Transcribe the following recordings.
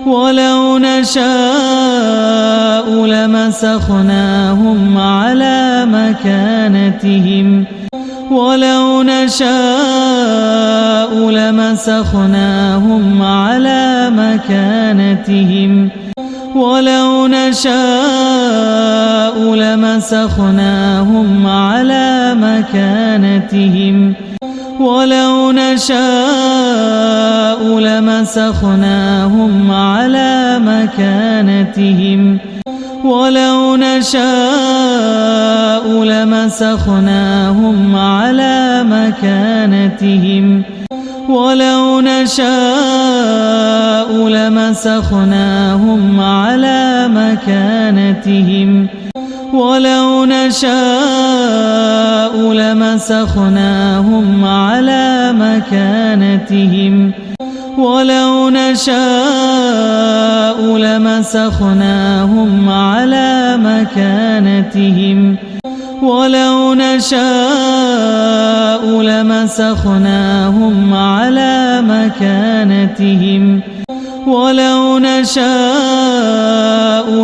ولو نشاء لمسخناهم على مكانتهم ولو نشاء لمسخناهم على مكانتهم ولو نشاء لمسخناهم على مكانتهم ولو نشاء لمسخناهم على مكانتهم ولو نشاء لمسخناهم على مكانتهم ولو نشاء لمسخناهم على مكانتهم ولو نشاء لمسخناهم على مكانتهم ولو نشاء لمسخناهم على مكانتهم ولو نشاء لمسخناهم على مكانتهم ولو نشاء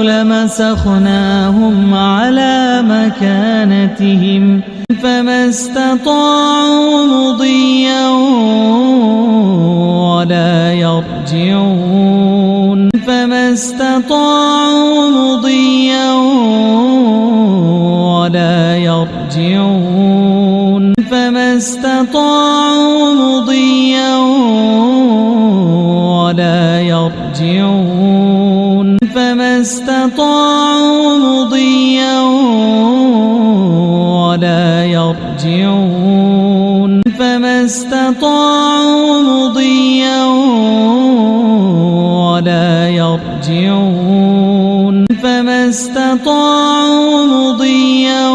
لمسخناهم على مكانتهم فما استطاعوا مضيا ولا يرجعون فما استطاعوا مضيا ولا يرجعون فما استطاعوا مضيا ولا يرجعون فما استطاعوا مضيا ولا يرجعون فما استطاعوا مضيا ولا يرجعون فما استطاعوا مضيا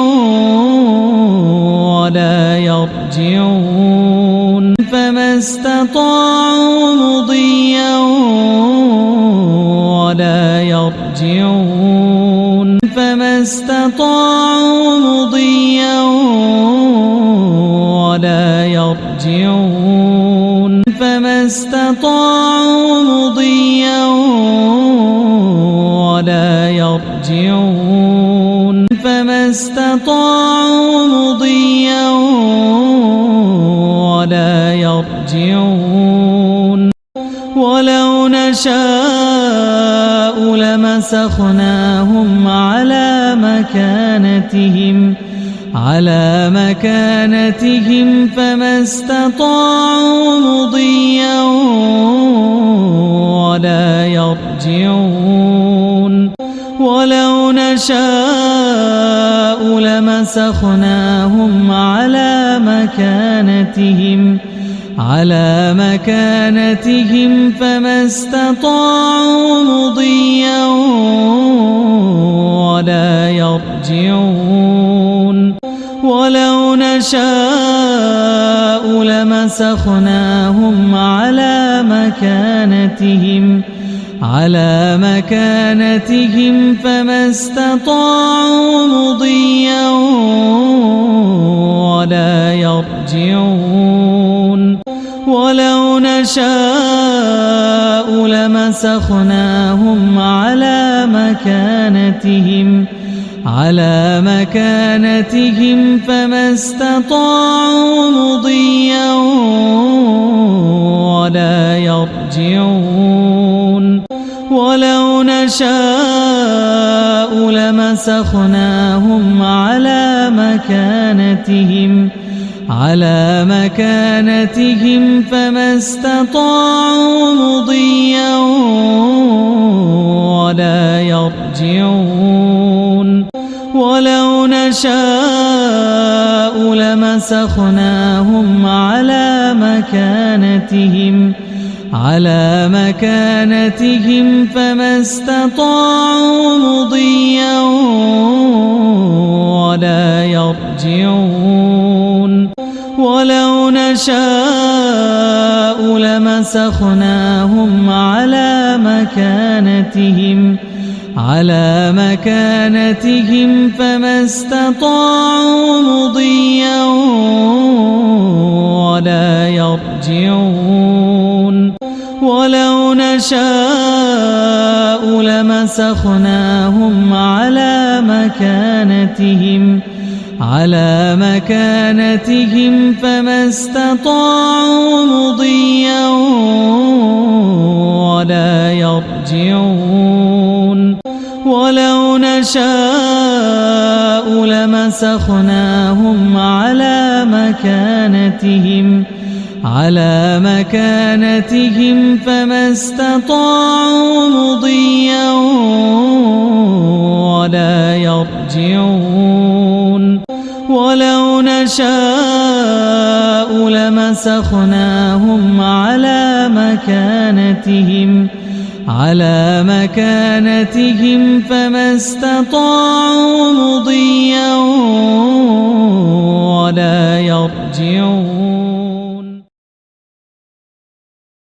ولا يرجعون فما استطاعوا مضيا ولا يرجعون فما استطاعوا مضيا ولا يرجعون فما استطاعوا مضيا ولا يرجعون فما استطاعوا مضيا ولا يرجعون ولو نشاء لمسخناهم على مكانتهم فما استطاعوا مضيا ولا يرجعون ولو نشاء لمسخناهم على مكانتهم فما استطاعوا مضيا ولا يرجعون ولو نشاء لمسخناهم على مكانتهم فما استطاعوا مضيا ولا يرجعون ولو نشاء لمسخناهم على مكانتهم فما استطاعوا مضيا ولا يرجعون ولو نشاء لمسخناهم على مكانتهم فما استطاعوا مضيا ولا يرجعون ولو نشاء لمسخناهم على مكانتهم فما استطاعوا مضيا ولا يرجعون ولو نشاء لمسخناهم على مكانتهم فما استطاعوا مضيا ولا يرجعون ولو نشاء فمسخناهم على مكانتهم فما استطاعوا مضيا ولا يرجعون ولو نشاء لمسخناهم على مكانتهم فما استطاعوا مضيا ولا يرجعون ولو نشاء لمسخناهم على مكانتهم فما استطاعوا مضيا ولا يرجعون